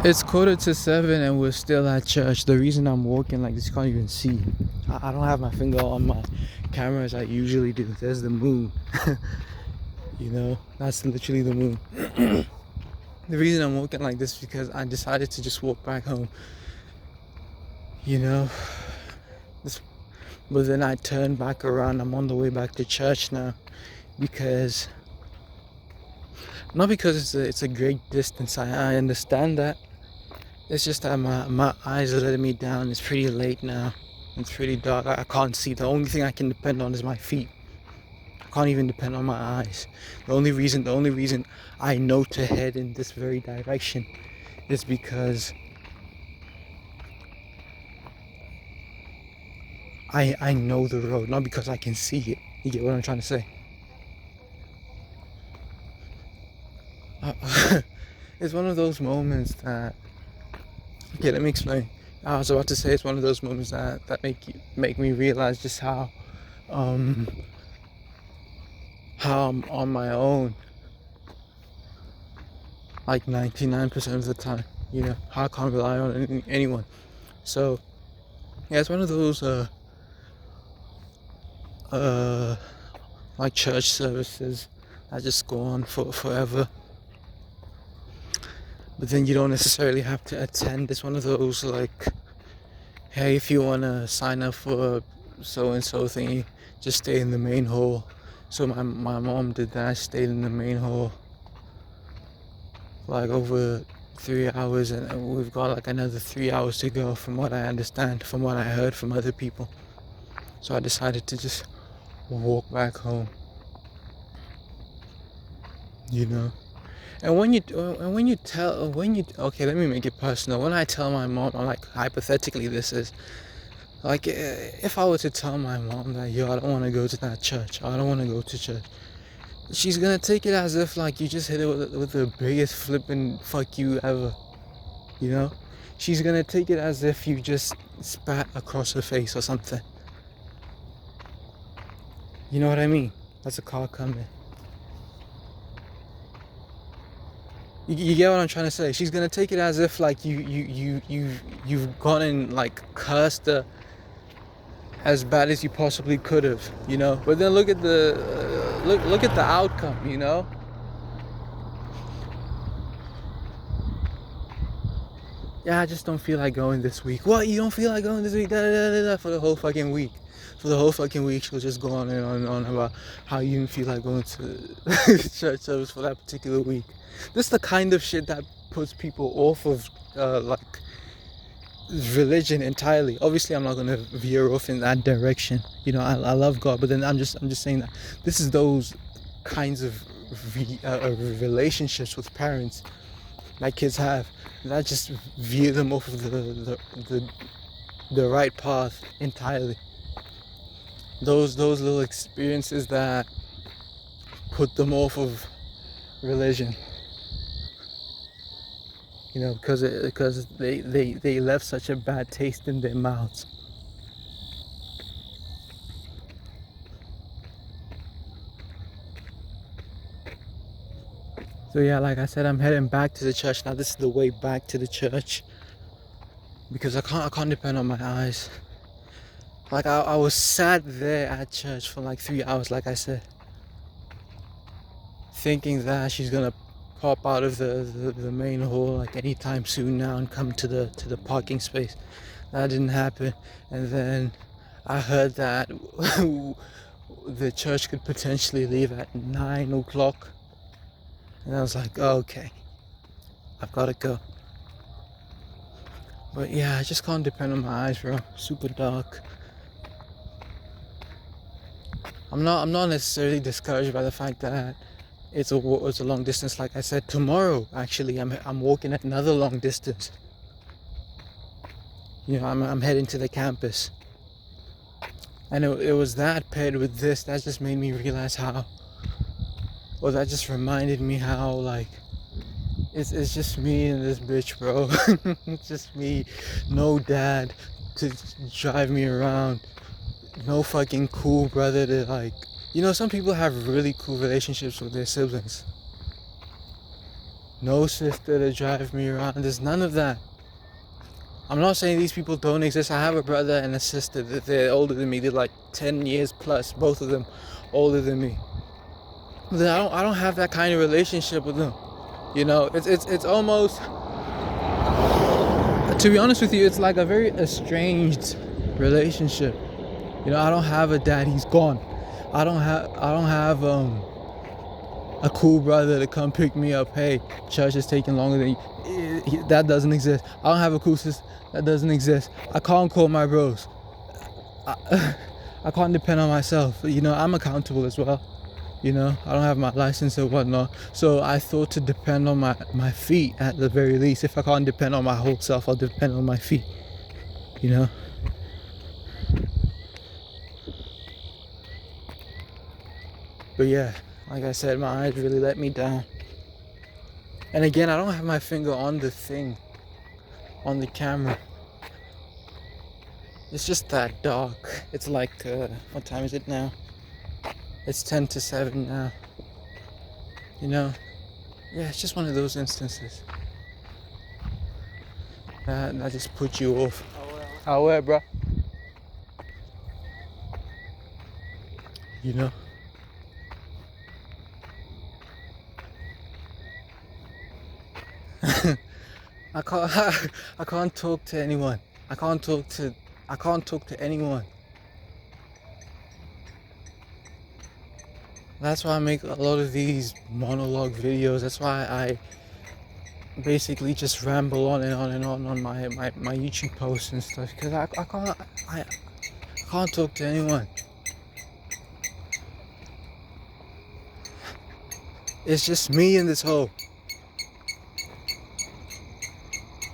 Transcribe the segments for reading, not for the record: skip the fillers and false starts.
It's 7:15 and we're still at church. The reason I'm walking like this, you can't even see. I don't have my finger on my camera as I usually do. There's the moon. That's literally the moon. The reason I'm walking like this is because I decided to just walk back home. You know, this, but then I turned back around. I'm on the way back to church now because, not because it's a great distance. I understand that. It's just that my eyes are letting me down. It's pretty late now. It's pretty dark. I can't see. The only thing I can depend on is my feet. I can't even depend on my eyes. The only reason I know to head in this very direction is because I know the road, not because I can see it. You get what I'm trying to say? It's one of those moments that, okay, let me explain. I was about to say it's one of those moments that make me realize just how I'm on my own, like 99% of the time. How I can't rely on anyone. So yeah, it's one of those like church services that just go on for forever. But then you don't necessarily have to attend. It's one of those like, hey, if you wanna sign up for so and so thingy, just stay in the main hall. So my mom did that. She stayed in the main hall for like over 3 hours, and we've got like another 3 hours to go, from what I understand, from what I heard from other people. So I decided to just walk back home. And when you okay, let me make it personal. When I tell my mom, I'm like, hypothetically, this is like, if I were to tell my mom that, yo, I don't want to go to that church, I don't want to go to church, she's gonna take it as if like you just hit it with the biggest flipping fuck you ever. She's gonna take it as if you just spat across her face or something. You know what I mean? That's a car coming. You get what I'm trying to say? She's gonna take it as if like you've gone and like cursed her as bad as you possibly could have, But then look at the outcome, Yeah, I just don't feel like going this week. What? You don't feel like going this week? Da, da, da, da, for the whole fucking week. For the whole fucking week, she'll just go on and on and on about how you didn't feel like going to church service for that particular week. This is the kind of shit that puts people off of like religion entirely. Obviously, I'm not gonna veer off in that direction. I love God, but then I'm just saying that this is those kinds of relationships with parents that kids have that just veer them off of the right path entirely. Those little experiences that put them off of religion. Because they left such a bad taste in their mouths. So yeah, like I said, I'm heading back to the church now. This is the way back to the church because I can't depend on my eyes. Like I was sat there at church for like 3 hours, like I said, thinking that she's gonna pop out of the main hall like anytime soon now and come to the parking space. That didn't happen, and then I heard that the church could potentially leave at 9 o'clock, and I was like, oh, okay, I've got to go. But yeah, I just can't depend on my eyes, bro. Super dark. I'm not necessarily discouraged by the fact that it's a long distance. Like I said, tomorrow actually I'm walking another long distance. I'm heading to the campus, and it was that paired with this that just made me realize that just reminded me how like it's just me and this bitch, bro. It's just me, no dad to drive me around, no fucking cool brother to like, some people have really cool relationships with their siblings. no sister to drive me around. There's none of that. I'm not saying these people don't exist. I have a brother and a sister that they're older than me. They're like 10 years plus, both of them older than me. But I don't have that kind of relationship with them. You know, it's almost, to be honest with you, it's like a very estranged relationship. You know, I don't have a dad, he's gone. I don't have a cool brother to come pick me up. Hey, church is taking longer than you. That doesn't exist. I don't have a cool sister. That doesn't exist. I can't call my bros. I can't depend on myself. You know, I'm accountable as well. You know, I don't have my license or whatnot. So I thought to depend on my feet at the very least. If I can't depend on my whole self, I'll depend on my feet. You know? But yeah, like I said, my eyes really let me down. And again, I don't have my finger on the thing, on the camera. It's just that dark. It's like, what time is it now? It's 10 to 7 now. You know? Yeah, it's just one of those instances that just put you off. How well, bro? You know? I can't talk to anyone. I can't talk to anyone. That's why I make a lot of these monologue videos. That's why I basically just ramble on and on and on my YouTube posts and stuff, because I can't talk to anyone. It's just me in this hole.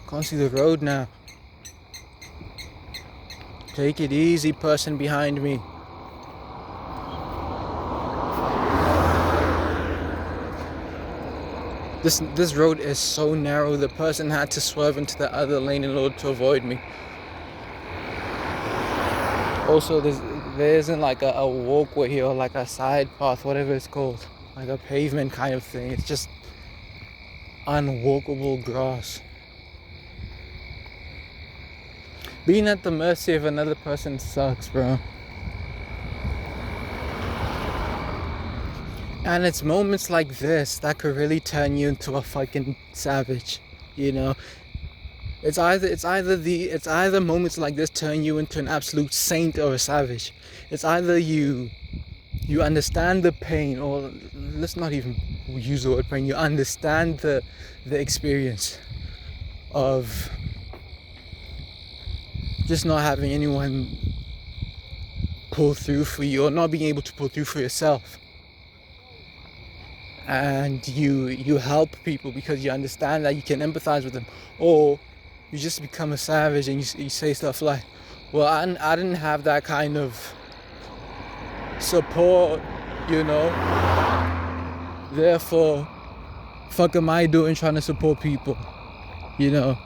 Can't see the road now. Take it easy, person behind me. This road is so narrow, the person had to swerve into the other lane in order to avoid me. Also, there isn't like a walkway here or like a side path, whatever it's called. Like a pavement kind of thing. It's just unwalkable grass. Being at the mercy of another person sucks, bro. And it's moments like this that could really turn you into a fucking savage, you know. It's either moments like this turn you into an absolute saint or a savage. It's either you understand the pain, or let's not even use the word pain. You understand the experience of just not having anyone pull through for you, or not being able to pull through for yourself. And you help people because you understand that you can empathize with them, or you just become a savage and you say stuff like, well, I didn't have that kind of support, you know, therefore fuck am I doing trying to support people, you know.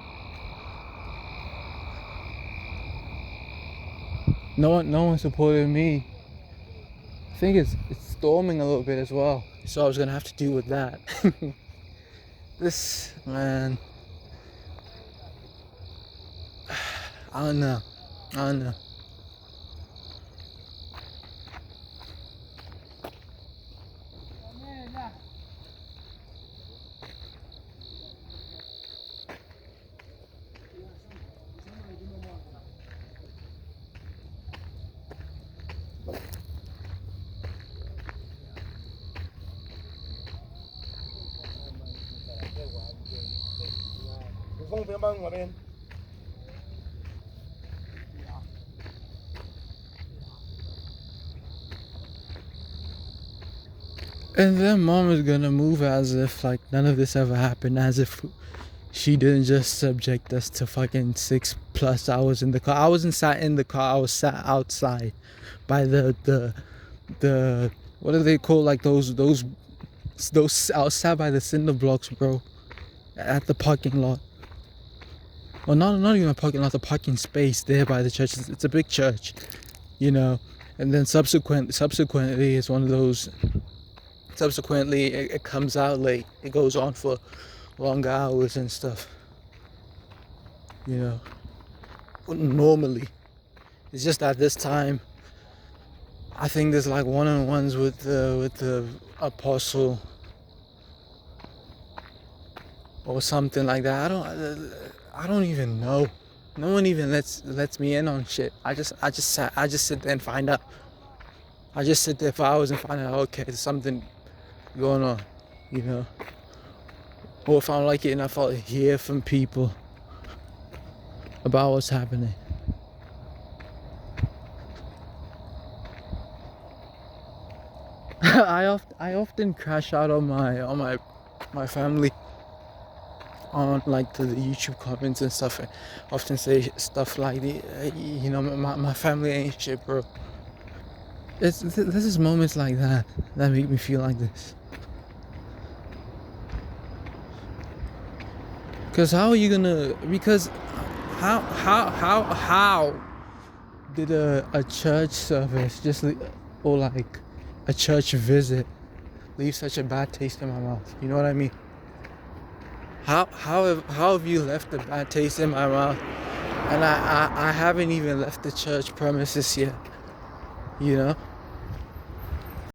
No one supported me. I think it's storming a little bit as well, so I was gonna have to deal with that. This, man, I don't know. And then mom is gonna move as if like none of this ever happened, as if she didn't just subject us to fucking 6+ hours in the car. I wasn't sat in the car, I was sat outside by the what do they call, like those outside by the cinder blocks, bro, at the parking lot. Well, not even a parking lot, the parking space there by the church. It's a big church, you know. And then subsequently it's one of those, it comes out late. It goes on for long hours and stuff. You know, normally. It's just at this time, I think there's like one-on-ones with the apostle or something like that. I don't even know. No one even lets me in on shit. I just sit there and find out. I just sit there for hours and find out, okay, there's something going on, you know. Or if I'm lucky enough, I'll hear from people about what's happening. I often crash out on my family on like the YouTube comments and stuff. I often say stuff like you know, my family ain't shit, bro. This is moments like that make me feel like this. Because how are you gonna? Because how did a church service or like a church visit leave such a bad taste in my mouth? You know what I mean? How have you left a bad taste in my mouth? And I haven't even left the church premises yet. You know?